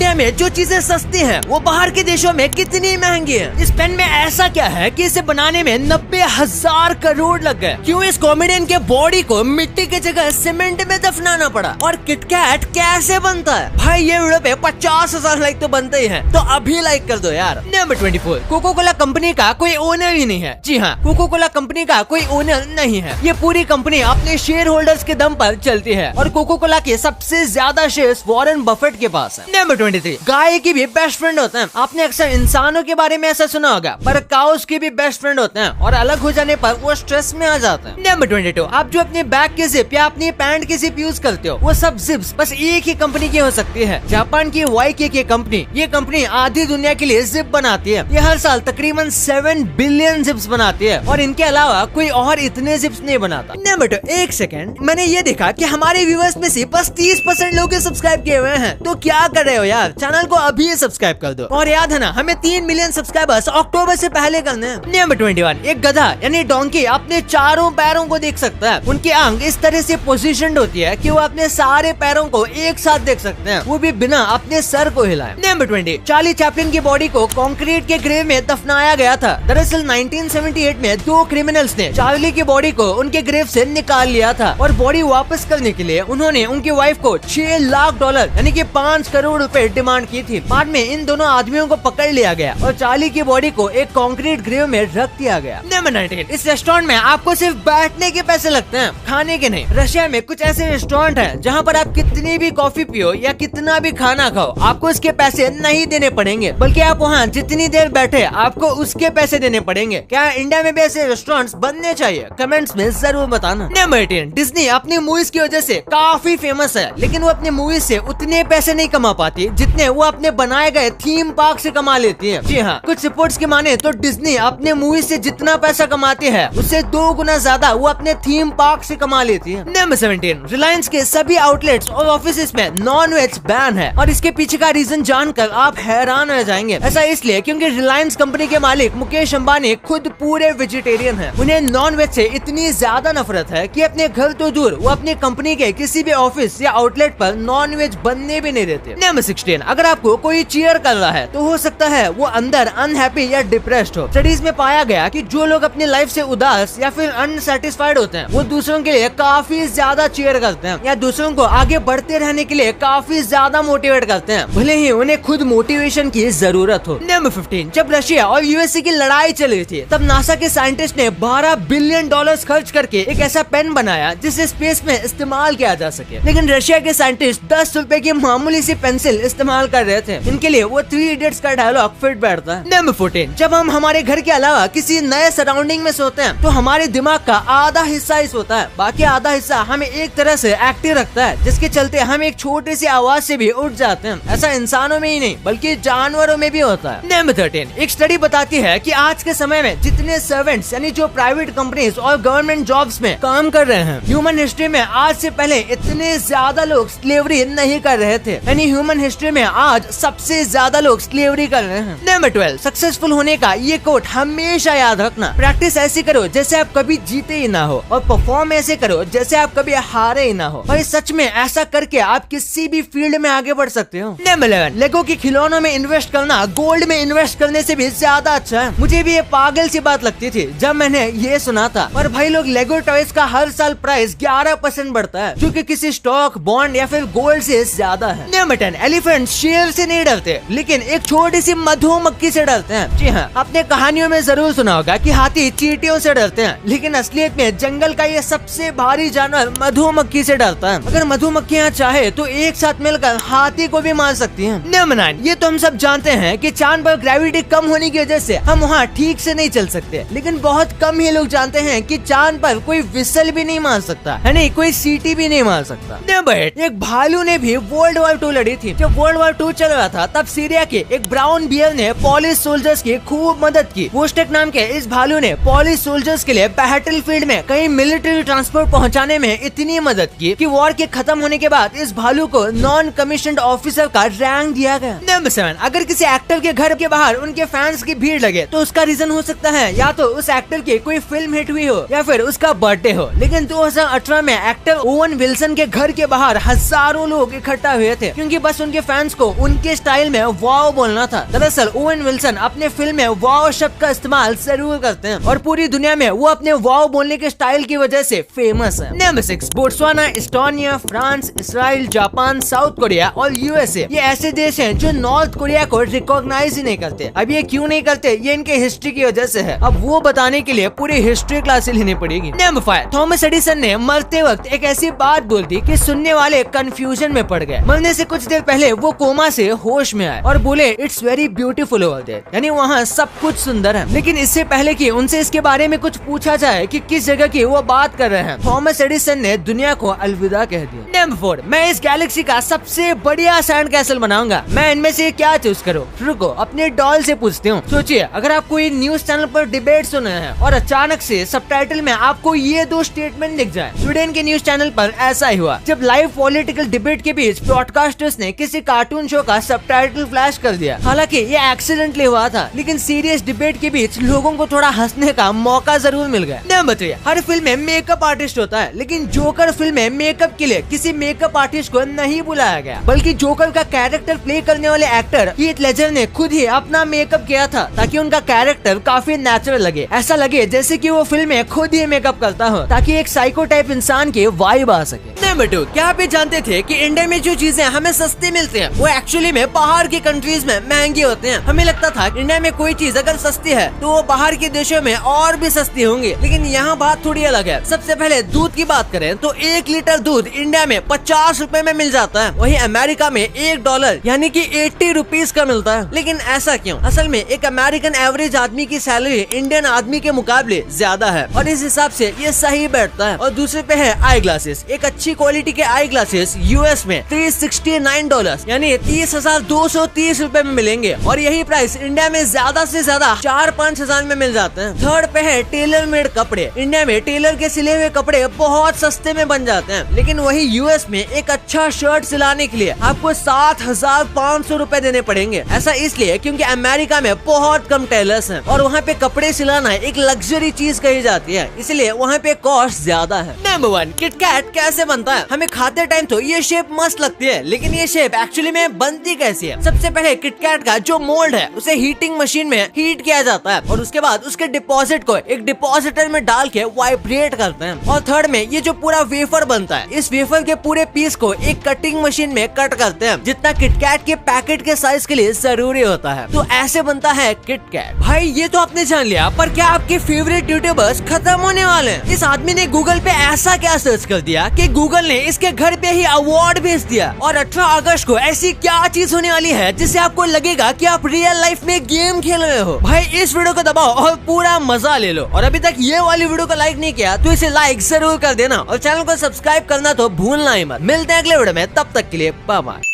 India में जो चीजें सस्ती हैं, वो बाहर के देशों में कितनी महंगी है। इस पेन में ऐसा क्या है कि इसे बनाने में 90,000 करोड़ लग गए। क्यों इस कॉमेडियन के बॉडी को मिट्टी की जगह सीमेंट में दफनाना पड़ा? और किटकैट कैसे बनता है? भाई ये वीडियो पे 50,000 लाइक तो बनते ही हैं, तो अभी लाइक कर दो यार। नंबर 24, कोको कोला कंपनी का कोई ओनर ही नहीं है। जी हाँ, कोको कोला कंपनी का कोई ओनर नहीं है। ये पूरी कंपनी अपने शेयर होल्डर्स के दम पर चलती है और कोको कोला के सबसे ज्यादा शेयर्स वॉरेन बफेट के पास है। नंबर 23, गाय की भी बेस्ट फ्रेंड होते हैं। आपने अक्सर इंसानों के बारे में ऐसा सुना होगा, पर काउस की भी बेस्ट फ्रेंड होते हैं और अलग हो जाने पर वो स्ट्रेस में आ जाते हैं। नंबर 22, आप जो अपने बैग के जिप या अपनी पैंट की जिप यूज करते हो, वो सब जिप्स बस एक ही कंपनी की हो सकती है, जापान की YKK कंपनी। ये कंपनी आधी दुनिया के लिए जिप बनाती है। ये हर साल तकरीबन 7 बिलियन जिप्स बनाती है और इनके अलावा कोई और इतने जिप्स नहीं बनाता। नंबर 2, एक सेकंड, मैंने ये देखा कि हमारे व्यूअर्स में से बस 30% लोग सब्सक्राइब किए हुए हैं। तो क्या कर रहे हो यार, चैनल को अभी सब्सक्राइब कर दो। और याद है ना, हमें 3 मिलियन सब्सक्राइबर्स अक्टूबर से पहले करने हैं। नंबर 21, एक गधा यानी डोंकी अपने चारों पैरों को देख सकता है। उनकी आंख इस तरह से पोजीशनड होती है कि वो अपने सारे पैरों को एक साथ देख सकते हैं, वो भी बिना अपने सर को हिलाए। नंबर 20, चार्ली चैपलिन की बॉडी को कंक्रीट के ग्रेव में दफनाया गया था। दरअसल 1978 में 2 क्रिमिनल्स ने चार्ली की बॉडी को उनके ग्रेव से निकाल लिया था और बॉडी वापस करने के लिए उन्होंने उनकी वाइफ को $6 लाख यानी कि 5 करोड़ रुपए डिमांड की थी। बाद में इन दोनों आदमियों को पकड़ लिया गया और चार्ली की बॉडी को एक कंक्रीट ग्रेव में रख दिया गया। नंबर 19, इस रेस्टोरेंट में आपको सिर्फ बैठने के पैसे लगते हैं, खाने के नहीं। रशिया में कुछ ऐसे रेस्टोरेंट हैं जहां पर आप कितनी भी कॉफी पियो या कितना भी खाना खाओ, आपको उसके पैसे नहीं देने पड़ेंगे, बल्कि आप वहां जितनी देर बैठे आपको उसके पैसे देने पड़ेंगे। क्या इंडिया में भी ऐसे रेस्टोरेंट्स बनने चाहिए? कमेंट्स में जरूर बताना। नंबर 18, डिज्नी अपनी मूवीज की वजह से काफी फेमस है, लेकिन वो अपनी मूवीज से उतने पैसे नहीं कमा पाती जितने वो अपने बनाए गए थीम पार्क से कमा लेती है। जी हाँ, कुछ रिपोर्ट्स की माने तो डिज्नी अपने मूवी से जितना पैसा कमाती है उससे 2 गुना ज्यादा वो अपने थीम पार्क से कमा लेती है। नंबर 17, रिलायंस के सभी आउटलेट्स और ऑफिसेस में नॉन वेज बैन है और इसके पीछे का रीजन जानकर आप हैरान रह जाएंगे। ऐसा इसलिए क्योंकि रिलायंस कंपनी के मालिक मुकेश अंबानी खुद पूरे वेजिटेरियन है। उन्हें नॉन वेज से इतनी ज्यादा नफरत है कि अपने घर तो दूर, वो अपनी कंपनी के किसी भी ऑफिस या आउटलेट पर नॉन वेज बनने भी नहीं देते। नंबर 16, अगर आपको कोई चीयर कर रहा है तो हो सकता है वो अंदर अनहैप्पी या डिप्रेस्ड हो। स्टडीज में पाया गया कि जो लोग अपनी लाइफ से उदास या फिर अनसेटिस्फाइड होते हैं, वो दूसरों के लिए काफी ज्यादा चीयर करते हैं या दूसरों को आगे बढ़ते रहने के लिए काफी ज्यादा मोटिवेट करते हैं, भले ही उन्हें खुद मोटिवेशन की जरूरत हो। नंबर 15, जब रशिया और यूएसए की लड़ाई चल रही थी, तब नासा के साइंटिस्ट ने $12 बिलियन खर्च करके एक ऐसा पेन बनाया जिसे स्पेस में इस्तेमाल किया जा सके। लेकिन रशिया के साइंटिस्ट 10 रुपए की मामूली सी पेंसिल इस्तेमाल कर रहे थे। इनके लिए वो 3 इडियट्स का डायलॉग फिट बैठता है। नंबर 14, जब हम हमारे घर के अलावा किसी नए सराउंडिंग में सोते हैं तो हमारे दिमाग का आधा हिस्सा ही सोता है, बाकी आधा हिस्सा हमें एक तरह से एक्टिव रखता है, जिसके चलते हम एक छोटी सी आवाज से भी उठ जाते हैं। ऐसा इंसानों में ही नहीं बल्कि जानवरों में भी होता है। नंबर 13, एक स्टडी बताती है कि आज के समय में जितने सर्वेंट्स यानी जो प्राइवेट कंपनीज और गवर्नमेंट जॉब्स में काम कर रहे हैं, ह्यूमन हिस्ट्री में आज से पहले इतने ज्यादा लोग स्लेवरी नहीं कर रहे थे, यानी ह्यूमन हिस्ट्री में आज सबसे ज्यादा लोग स्लेवरी कर रहे हैं। नंबर 12, सक्सेसफुल होने का ये कोट हमेशा याद रखना, प्रैक्टिस ऐसी करो जैसे आप कभी जीते ही ना हो और परफॉर्म ऐसे करो जैसे आप कभी हारे ही ना हो। और सच में ऐसा करके आप किसी भी फील्ड में आगे बढ़ सकते हो। नंबर 11, लेगो के खिलौनों में इन्वेस्ट करना गोल्ड में इन्वेस्ट करने से भी ज्यादा अच्छा है। मुझे भी ये पागल सी बात लगती थी जब मैंने ये सुना था, और भाई लोग लेगो टॉयज का हर साल प्राइस 11% बढ़ता है, जो कि किसी स्टॉक, बॉन्ड या फिर गोल्ड से ज्यादा है। नंबर 10, एलिफेंट शेर से नहीं डरते, लेकिन एक छोटी सी मधुमक्खी से डरते हैं। जी हाँ, आपने कहानियों में जरूर सुना होगा कि हाथी चींटियों से डरते हैं, लेकिन असलियत में जंगल का ये सबसे भारी जानवर मधुमक्खी से डरता है। अगर मधुमक्खियाँ चाहे तो एक साथ मिलकर हाथी को भी मार सकती हैं। नंबर 9, ये तो हम सब जानते हैं कि चांद पर ग्रेविटी कम होने की वजह से हम वहाँ ठीक से नहीं चल सकते, लेकिन बहुत कम ही लोग जानते हैं कि चांद पर कोई विसल भी नहीं मार सकता, है नहीं, कोई सीटी भी नहीं मार सकता। नंबर 8, एक भालू ने भी वर्ल्ड वॉर 2 लड़ी थी। जब वर्ल्ड वॉर 2 चल रहा था तब सीरिया के एक ब्राउन बियर ने पॉलिश सोल्जर्स की खूब मदद की। वोस्टेक नाम के इस भालू ने पॉलिश सोल्जर्स के लिए बैटल फील्ड में कई मिलिट्री ट्रांसपोर्ट पहुंचाने में इतनी मदद की कि वॉर के खत्म होने के बाद इस भालू को नॉन कमीशन्ड ऑफिसर का रैंक दिया गया। नंबर 7, अगर किसी एक्टर के घर के बाहर उनके फैंस की भीड़ लगे तो उसका रीजन हो सकता है या तो उस एक्टर की कोई फिल्म हिट हुई हो या फिर उसका बर्थडे हो। लेकिन 2018 में एक्टर ओवन विल्सन के घर के बाहर हजारों लोग इकट्ठा हुए थे क्योंकि बस उनके फैंस को उनके स्टाइल में वाओ बोलना था। दरअसल ओवेन विल्सन अपने फिल्म में वाओ शब्द का इस्तेमाल जरूर करते हैं और पूरी दुनिया में वो अपने वाओ बोलने के स्टाइल की वजह से फेमस है। Number 6, Botswana, Estonia, France, Israel, Japan, south Korea और यूएसए ये ऐसे देश हैं जो नॉर्थ कोरिया को रिकॉग्नाइज ही नहीं करते। अब ये क्यों नहीं करते, ये इनके हिस्ट्री की वजह से है। अब वो बताने के लिए पूरी हिस्ट्री क्लास लेनी पड़ेगी। नंबर 5, थॉमस एडिसन ने मरते वक्त एक ऐसी बात बोल दी कि सुनने वाले कंफ्यूजन में पड़ गए। मरने से कुछ देर पहले वो कोमा से होश में आए और बोले it's very beautiful over there, यानी वहाँ सब कुछ सुंदर है। लेकिन इससे पहले कि उनसे इसके बारे में कुछ पूछा जाए कि किस जगह की वो बात कर रहे हैं, थॉमस एडिसन ने दुनिया को अलविदा कह दिया। नंबर 4, मैं इस गैलेक्सी का सबसे बढ़िया सैंड कैसल बनाऊंगा। मैं इनमें से क्या चूज करूँ? रुको अपने डॉल से पूछती हूँ। सोचिए अगर आप कोई न्यूज चैनल पर डिबेट सुन रहे हैं और अचानक से सबटाइटल में आपको ये दो स्टेटमेंट दिख जाए। स्वीडन के न्यूज चैनल पर ऐसा ही हुआ जब लाइव पॉलिटिकल डिबेट के बीच ब्रॉडकास्टर्स ने किसी कार्टून शो का सबटाइटल फ्लैश कर दिया। हालांकि ये एक्सीडेंटली हुआ था, लेकिन सीरियस डिबेट के बीच लोगों को थोड़ा हंसने का मौका जरूर मिल गया। नंबर 3, हर फिल्म में मेकअप आर्टिस्ट होता है, लेकिन जोकर फिल्म में मेकअप के लिए किसी मेकअप आर्टिस्ट को नहीं बुलाया गया, बल्कि जोकर का कैरेक्टर प्ले करने वाले एक्टर हीथ लेजर ने खुद ही अपना मेकअप किया था ताकि उनका कैरेक्टर काफी नेचुरल लगे, ऐसा लगे जैसे कि वो फिल्म में खुद ही मेकअप करता हो, ताकि एक साइको टाइप इंसान की वाइब आ सके। नंबर 2, क्या आप ये जानते थे कि इंडिया में जो चीजें हमें सस्ती मिलती हैं वो एक्चुअली में बाहर की कंट्रीज में महंगी होते हैं। हमें लगता था कि इंडिया में कोई चीज अगर सस्ती है तो वो बाहर के देशों में और भी सस्ती होंगी, लेकिन यहाँ बात थोड़ी अलग है। सबसे पहले दूध की बात करें तो 1 लीटर दूध इंडिया में 50 रुपए में मिल जाता है, वहीं अमेरिका में $1 यानी कि 80 रुपीज का मिलता है। लेकिन ऐसा क्यों? असल में एक अमेरिकन एवरेज आदमी की सैलरी इंडियन आदमी के मुकाबले ज्यादा है और इस हिसाब से ये सही बैठता है। और दूसरे पे है आई ग्लासेस। एक अच्छी क्वालिटी के आई ग्लासेस यूएस में $369 यानी 30,230 रुपए में मिलेंगे और यही प्राइस इंडिया में ज्यादा से ज्यादा 4-5 हजार में मिल जाते हैं। थर्ड पे है टेलर मेड कपड़े। इंडिया में टेलर के सिले हुए कपड़े बहुत सस्ते में बन जाते हैं, लेकिन वही यूएस में एक अच्छा शर्ट सिलाने के लिए आपको 7,500 रुपए देने पड़ेंगे। ऐसा इसलिए क्योंकि अमेरिका में बहुत कम टेलर्स हैं और वहाँ पे कपड़े सिलाना एक लग्जरी चीज कही जाती है, इसलिए वहाँ पे कॉस्ट ज्यादा है। नंबर 1, किटकैट कैसे बनता है? हमें खाते टाइम तो ये शेप मस्त लगती है, लेकिन ये शेप एक्चुअली में बनती कैसी है? सबसे पहले किटकैट का जो मोल्ड है उसे हीटिंग मशीन में हीट किया जाता है और उसके बाद उसके डिपॉजिट को एक डिपॉजिटर में डाल के वाइब्रेट करते हैं। और थर्ड में ये जो पूरा वेफर बनता है, इस वेफर के पूरे पीस को एक कटिंग मशीन में कट करते हैं जितना किटकैट के पैकेट के साइज के लिए जरूरी होता है। तो ऐसे बनता है किटकैट। भाई ये तो आपने जान लिया, पर क्या आपके फेवरेट यूट्यूबर्स खत्म होने वाले हैं? इस आदमी ने गूगल पे ऐसा क्या सर्च कर दिया कि गूगल ने इसके घर पे ही अवार्ड भेज दिया। और 18 अगस्त को ऐसी क्या चीज होने वाली है जिससे आपको लगेगा कि आप रियल लाइफ में गेम खेल रहे हो? भाई इस वीडियो को दबाओ और पूरा मजा ले लो। और अभी तक ये वाली वीडियो को लाइक नहीं किया तो इसे लाइक जरूर कर देना और चैनल को सब्सक्राइब करना तो भूलना ही मत। मिलते हैं अगले वीडियो में, तब तक के लिए बाय बाय।